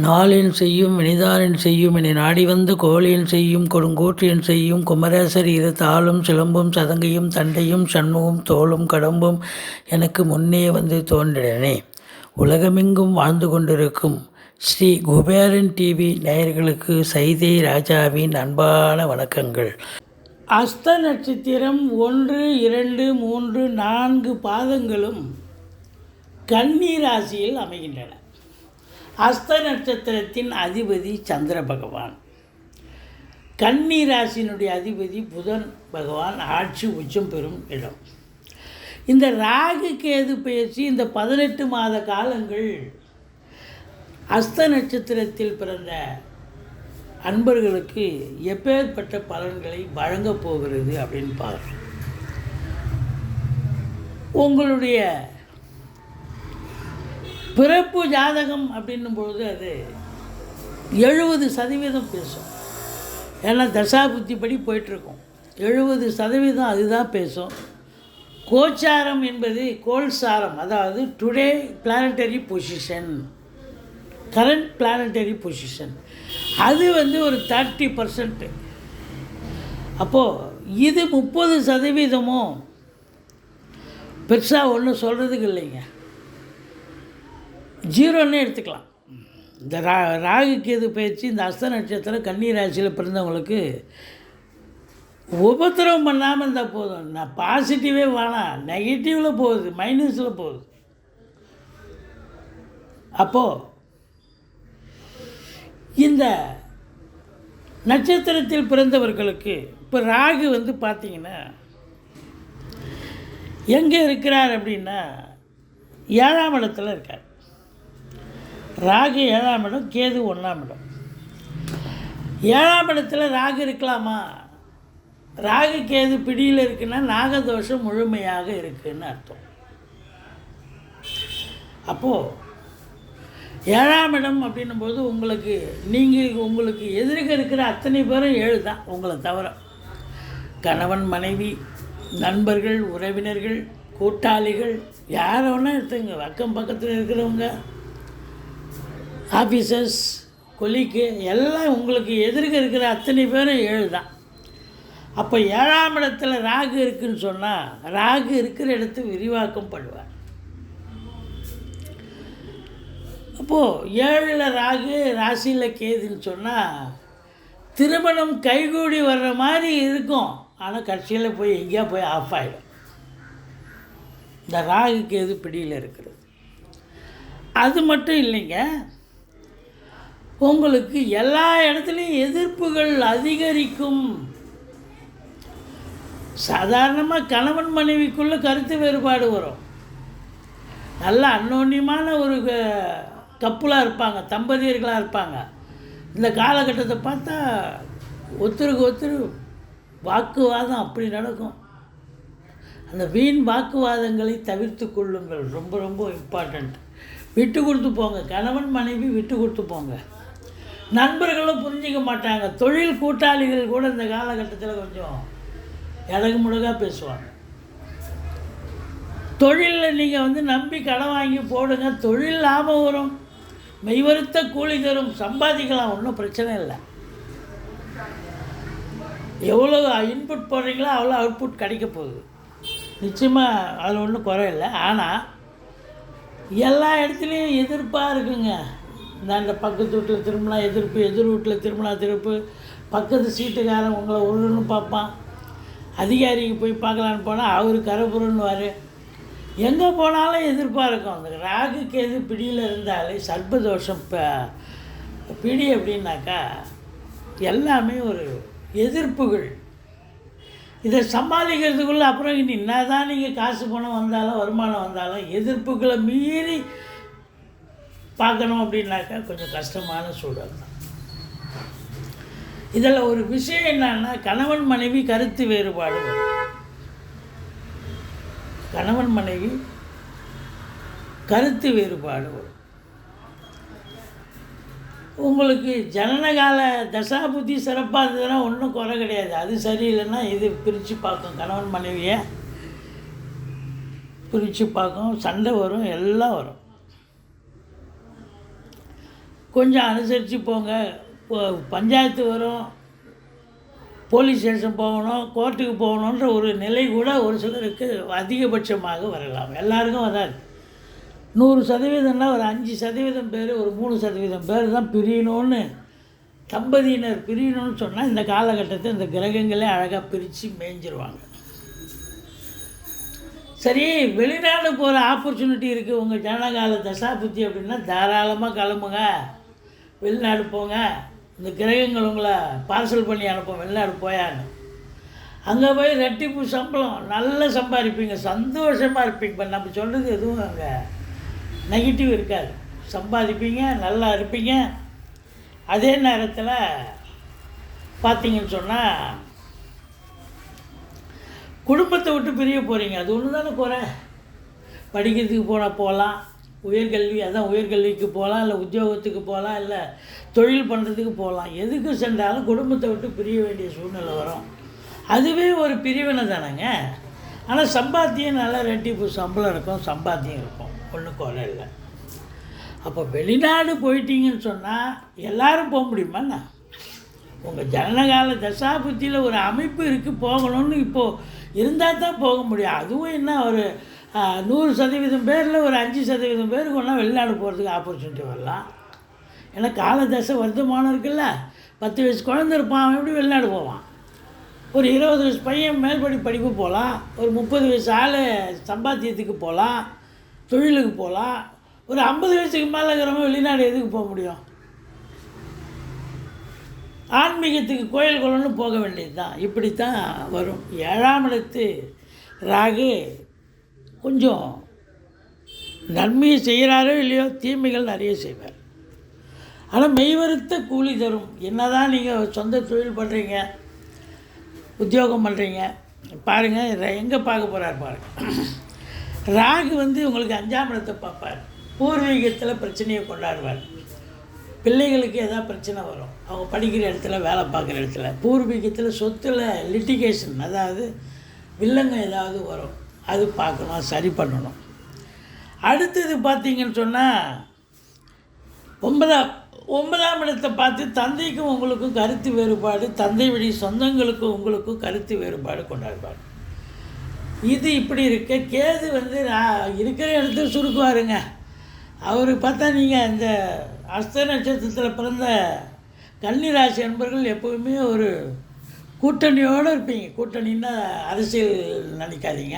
நாளின் செய்யும் வினிதானின் செய்யும் என நாடி வந்து கோழியின் செய்யும் கொடுங்கூற்றியன் செய்யும் குமரேசர் இரு தாளும் சிலம்பும் சதங்கையும் தண்டையும் சண்முகம் தோளும் கடம்பும் எனக்கு முன்னே வந்து தோன்றினே. உலகமெங்கும் வாழ்ந்து கொண்டிருக்கும் ஸ்ரீ குபேரன் டிவி நேயர்களுக்கு சைதை ராஜாவின் அன்பான வணக்கங்கள். அஸ்த நட்சத்திரம் 1, 2, 3, 4 பாதங்களும் கன்னி ராசியில் அமைகின்றன. அஸ்த நட்சத்திரத்தின் அதிபதி சந்திர பகவான், கன்னி ராசியினுடைய அதிபதி புதன் பகவான் ஆட்சி உச்சம் பெறும் இடம். இந்த ராகு கேது பயிற்சி இந்த 18 மாத காலங்கள் அஸ்த நட்சத்திரத்தில் பிறந்த அன்பர்களுக்கு எப்பேற்பட்ட பலன்களை வழங்கப் போகிறது அப்படின்னு பார்க்கணும். உங்களுடைய பிறப்பு ஜாதகம் அப்படின்னும் பொழுது அது 70% பேசும். ஏன்னா தசாபுத்திப்படி போயிட்டுருக்கோம். 70% அதுதான் பேசும். கோச்சாரம் என்பது கோல்சாரம், அதாவது today planetary position, current planetary position, அது ஒரு 30%. அப்போது இது 30% பெருசாக ஒன்றும் சொல்கிறதுக்கு இல்லைங்க, 0ன்னு எடுத்துக்கலாம். இந்த ராகு கேது பயிற்சி இந்த அஸ்த நட்சத்திரம் கன்னி ராசியில் பிறந்தவங்களுக்கு உபத்திரவம் பண்ணாமல் இருந்தால் போதும். நான் பாசிட்டிவே வேணாம், நெகட்டிவில் போகுது, மைனஸில் போகுது. அப்போது இந்த நட்சத்திரத்தில் பிறந்தவர்களுக்கு இப்போ ராகு பார்த்திங்கன்னா எங்கே இருக்கிறார் அப்படின்னா 7ஆம் இடத்துல இருக்கார். ராகு 7ஆம் இடம், கேது 1ஆம் இடம். 7ஆம் இடத்துல ராகு இருக்கலாமா? ராகு கேது பிடியில் இருக்குன்னா நாகதோஷம் முழுமையாக இருக்குதுன்னு அர்த்தம். அப்போது 7ஆம் இடம் அப்படின்னும் போது உங்களுக்கு எதிர்க்க இருக்கிற அத்தனை பேரும் 7 தான், உங்களை தவிர. கணவன், மனைவி, நண்பர்கள், உறவினர்கள், கூட்டாளிகள், யாரை வேணா எடுத்துங்க, அக்கம் பக்கத்தில் இருக்கிறவங்க, ஆஃபீஸர்ஸ், கொலிக்கு, எல்லாம் உங்களுக்கு எதிர்க்க இருக்கிற அத்தனை பேரும் 7 தான். அப்போ 7ஆம் இடத்துல ராகு இருக்குதுன்னு சொன்னால் ராகு இருக்கிற இடத்து விரிவாக்கம் பண்ணுவார். அப்போது 7ல் ராகு ராசியில் கேதுன்னு சொன்னால் திருமணம் கைகூடி வர்ற மாதிரி இருக்கும். ஆனால் கடைசியில் போய் எங்கேயா போய் ஆஃப் ஆகிடும். இந்த ராகு கேது பிடியில் இருக்கிறது. அது மட்டும் இல்லைங்க, உங்களுக்கு எல்லா இடத்துலையும் எதிர்ப்புகள் அதிகரிக்கும். சாதாரணமாக கணவன் மனைவிக்குள்ளே கருத்து வேறுபாடு வரும். நல்ல அன்னோன்யமான ஒரு கப்புலாக இருப்பாங்க, தம்பதியர்களாக இருப்பாங்க. இந்த காலகட்டத்தை பார்த்தா ஒருத்தருக்கு ஒருத்தர் வாக்குவாதம் அப்படி நடக்கும். அந்த வீண் வாக்குவாதங்களை தவிர்த்து கொள்ளுங்கள், ரொம்ப ரொம்ப இம்பார்ட்டண்ட். விட்டு கொடுத்து போங்க, கணவன் மனைவி விட்டு கொடுத்து போங்க. நண்பர்களும் புரிஞ்சிக்க மாட்டாங்க. தொழில் கூட்டாளிகள் கூட இந்த காலகட்டத்தில் கொஞ்சம் இடகு முழுகாக பேசுவாங்க. தொழிலில் நீங்கள் நம்பி கடன் வாங்கி போடுங்க, தொழில் லாபம் வரும், மெய்வருத்த கூலி தரும், சம்பாதிக்கலாம், ஒன்றும் பிரச்சனை இல்லை. எவ்வளோ இன்புட் போடுறீங்களோ அவ்வளோ அவுட்புட் கிடைக்க போகுது. நிச்சயமாக அதில் ஒன்றும் குறை இல்லை. ஆனால் எல்லா இடத்துலையும் எதிர்ப்பாக இருக்குங்க. இந்த பக்கத்து வீட்டில் திரும்பினா எதிர்ப்பு, எதிர் வீட்டில் திரும்பினா திருப்பு, பக்கத்து சீட்டுக்காரன் உங்களை ஒழுன்னு பார்ப்பான், அதிகாரிக்கு போய் பார்க்கலான்னு போனால் அவர் கரபுரன்னுவார். எங்கே போனாலும் எதிர்ப்பாக இருக்கும். அந்த ராகு கேது பிடியில் இருந்தாலே சர்ப்பதோஷம் பிடி அப்படின்னாக்கா எல்லாமே ஒரு எதிர்ப்புகள். இதை சமாளிக்கிறதுக்குள்ளே அப்புறம் என்ன தான் நீங்கள் காசு பணம் வந்தாலும் வருமானம் வந்தாலும் எதிர்ப்புகளை மீறி பார்க்கணும் அப்படின்னாக்கா கொஞ்சம் கஷ்டமான சூழல் தான். இதில் ஒரு விஷயம் என்னன்னா, கணவன் மனைவி கருத்து வேறுபாடு வரும். கணவன் மனைவி கருத்து வேறுபாடு வரும். உங்களுக்கு ஜனனகால தசாபுத்தி சிறப்பாக இருந்ததுன்னா ஒன்றும் குறை கிடையாது. அது சரியில்லைன்னா இது பிரித்து பார்க்கும் கணவன் மனைவியை. பிரித்து பார்க்கும், சண்டை வரும், எல்லாம் வரும். கொஞ்சம் அனுசரித்து போங்க. பஞ்சாயத்து வரும், போலீஸ் ஸ்டேஷன் போகணும், கோர்ட்டுக்கு போகணுன்ற ஒரு நிலை கூட ஒரு சிலருக்கு அதிகபட்சமாக வரலாம். எல்லாருக்கும் வராது. 100%ன்னா ஒரு 5% பேர், ஒரு 3% பேர் தான் பிரியணும்னு, தம்பதியினர் பிரியணும்னு சொன்னால் இந்த காலகட்டத்தை இந்த கிரகங்களே அழகாக பிரித்து மேய்ஞ்சிருவாங்க. சரி, வெளிநாடு போகிற ஆப்பர்ச்சுனிட்டி இருக்குது உங்கள் ஜனகால தசாபுத்தி அப்படின்னா தாராளமாக கிளம்புங்க, வெளிநாடு போங்க. இந்த கிரகங்கள் உங்களை பார்சல் பண்ணி அனுப்போம், வெளிநாடு போயாங்க. அங்கே போய் ரெட்டிப்பு சம்பளம், நல்லா சம்பாதிப்பீங்க, சந்தோஷமாக இருப்பீங்க. இப்போ நம்ம சொல்கிறது எதுவும் அங்கே நெகட்டிவ் இருக்காது. சம்பாதிப்பீங்க, நல்லா இருப்பீங்க. அதே நேரத்தில் பார்த்தீங்கன்னு சொன்னால் குடும்பத்தை விட்டு பிரிய போகிறீங்க. அது ஒன்று தானே குறை. படிக்கிறதுக்கு போகலாம், உயர்கல்வி, அதான் உயர்கல்விக்கு போகலாம், இல்லை உத்தியோகத்துக்கு போகலாம், இல்லை தொழில் பண்ணுறதுக்கு போகலாம். எதுக்கு சென்றாலும் குடும்பத்தை விட்டு பிரிய வேண்டிய சூழ்நிலை வரும். அதுவே ஒரு பிரிவினை தானேங்க. ஆனால் சம்பாத்தியம் நல்லா ரெட்டிப்பு சம்பளம் இருக்கும், சம்பாத்தியம் இருக்கும், ஒன்றும் குறை இல்லை. அப்போ வெளிநாடு போயிட்டீங்கன்னு சொன்னால் எல்லோரும் போக முடியுமாண்ணா? உங்கள் ஜனகால தசாபுத்தியில் ஒரு அமைப்பு இருக்குது, போகணும்னு இப்போது இருந்தால் தான் போக முடியும். அதுவும் என்ன, ஒரு 100% பேரில் ஒரு 5% பேருக்கு ஒன்றா வெளிநாடு போகிறதுக்கு ஆப்பர்ச்சுனிட்டி வரலாம். ஏன்னா காலதசை வருத்தமானம் இருக்குல்ல. 10 வயசு குழந்தை இருப்பான், அவன் எப்படி வெளிநாடு போவான்? ஒரு 20 வயசு பையன் மேல்படி படிப்பு போகலாம், ஒரு 30 வயசு ஆள் சம்பாத்தியத்துக்கு போகலாம், தொழிலுக்கு போகலாம். ஒரு 50 வயசுக்கு மேலே இருக்கிறவங்க வெளிநாடு எதுக்கு போக முடியும்? ஆன்மீகத்துக்கு கோயில் குளம்னு போக வேண்டியது தான். இப்படி தான் வரும். 7ஆம் இடத்து ராகு கொஞ்சம் நன்மையை செய்கிறாரோ இல்லையோ, தீமைகள் நிறைய செய்வார். ஆனால் மெய்வருத்த கூலி தரும். என்ன தான் நீங்கள் சொந்த தொழில் பண்ணுறீங்க, உத்தியோகம் பண்ணுறீங்க, பாருங்கள் எங்கே பார்க்க போகிறார் பாருங்கள். ராகு உங்களுக்கு 5ஆம் இடத்தை பார்ப்பார். பூர்வீகத்தில் பிரச்சனையை கொண்டாடுவார். பிள்ளைகளுக்கு எதாவது பிரச்சனை வரும், அவங்க படிக்கிற இடத்துல, வேலை பார்க்குற இடத்துல. பூர்வீகத்தில் சொத்தில் லிட்டிகேஷன், அதாவது வில்லங்க ஏதாவது வரும், அது பார்க்கணும், சரி பண்ணணும். அடுத்தது பார்த்திங்கன்னு சொன்னால் 9ஆம் இடத்தை பார்த்து தந்தைக்கும் உங்களுக்கும் கருத்து வேறுபாடு, தந்தை வழி சொந்தங்களுக்கும் உங்களுக்கும் கருத்து வேறுபாடு கொண்டாடுவார். இது இப்படி இருக்க கேது இருக்கிற இடத்துல சுருக்குவாருங்க. அவர் பார்த்தா நீங்கள் இந்த அஸ்த நட்சத்திரத்தில் பிறந்த கன்னிராசி அன்பர்கள் எப்போவுமே ஒரு கூட்டணியோடு இருப்பீங்க. கூட்டணின்னா அரசியல் நினைக்காதீங்க,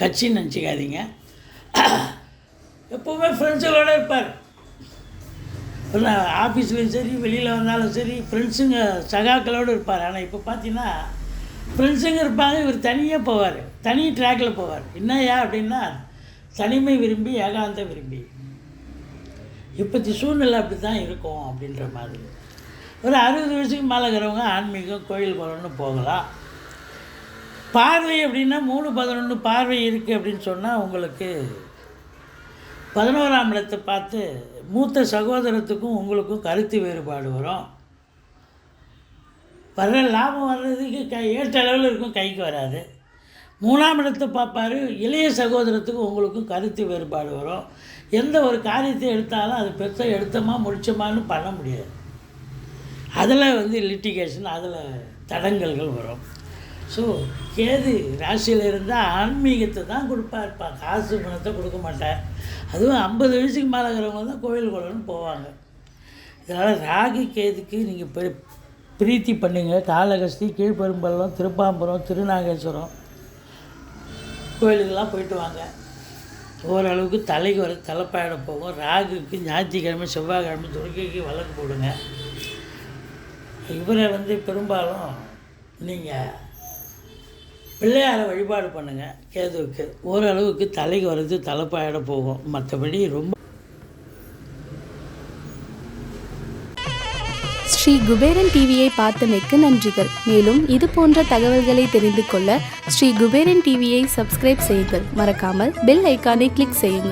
கட்சின்னு நினச்சிக்காதீங்க. எப்போவுமே ஃப்ரெண்ட்ஸுகளோடு இருப்பார். ஆஃபீஸ்லேயும் சரி, வெளியில் வந்தாலும் சரி, ஃப்ரெண்ட்ஸுங்க சகாக்களோடு இருப்பார். ஆனால் இப்போ பார்த்தீங்கன்னா ஃப்ரெண்ட்ஸுங்க இருப்பாங்க, இவர் தனியாக போவார், தனி ட்ராக்கில் போவார். என்னையா அப்படின்னா தனிமை விரும்பி, ஏகாந்தம் விரும்பி. இப்போத்தி சூழ்நிலை அப்படி தான் இருக்கும் அப்படின்ற மாதிரி. ஒரு 60 வயசுக்கு மேலே இருக்கிறவங்க ஆன்மீகம், கோயில் குளம்னு போகலாம். பார்வை அப்படின்னா 3-11 பார்வை இருக்குது அப்படின்னு சொன்னால் உங்களுக்கு 11ஆம் இடத்தை பார்த்து மூத்த சகோதரத்துக்கும் உங்களுக்கும் கருத்து வேறுபாடு வரும். வர்ற லாபம் வர்றதுக்கு ஏற்ற அளவில் இருக்கும், கைக்கு வராது. 3ஆம் இடத்தை பார்ப்பார். இளைய சகோதரத்துக்கும் உங்களுக்கும் கருத்து வேறுபாடு வரும். எந்த ஒரு காரியத்தை எடுத்தாலும் அது பெருசாக எடுத்தோமா முடிச்சோமான்னு பண்ண முடியாது. அதில் லிட்டிகேஷன், அதில் தடங்கல்கள் வரும். ஸோ கேது ராசியில் இருந்தால் ஆன்மீகத்தை தான் கொடுப்பார்ப்பா, காசு பணத்தை கொடுக்க மாட்டார். அதுவும் 50 வயசுக்கு மேலே இருக்கிறவங்க தான் கோயில் குளம்னு போவாங்க. இதனால் ராகு கேதுக்கு நீங்கள் பிரீத்தி பண்ணுங்க. காளகஸ்தி, கீழ்பெரும்பள்ளம், திருப்பாம்பரம், திருநாகேஸ்வரம் கோயிலுக்கெல்லாம் போயிட்டு வாங்க. ஓரளவுக்கு தலைக்கு வர தலைப்பாயிட போகும். ராகுக்கு ஞாயிற்றுக்கிழமை, செவ்வாய்க்கிழமை துர்க்கைக்கு வழக்கு போடுங்க. இவரை பெரும்பாலும் நீங்கள் பிள்ளையாரை வழிபாடு பண்ணுங்கள். கேதுவுக்கு ஓரளவுக்கு தலைக்கு வர்றது தலைப்பாயிட போகும். மற்றபடி ரொம்ப ஸ்ரீ குபேரன் டிவியை பார்த்தமைக்கு நன்றிகள். மேலும் இது போன்ற தகவல்களை தெரிந்து கொள்ள ஸ்ரீ குபேரன் டிவியை சப்ஸ்கிரைப் செய்யுங்கள். மறக்காமல் பெல் ஐக்கானை கிளிக் செய்யுங்கள்.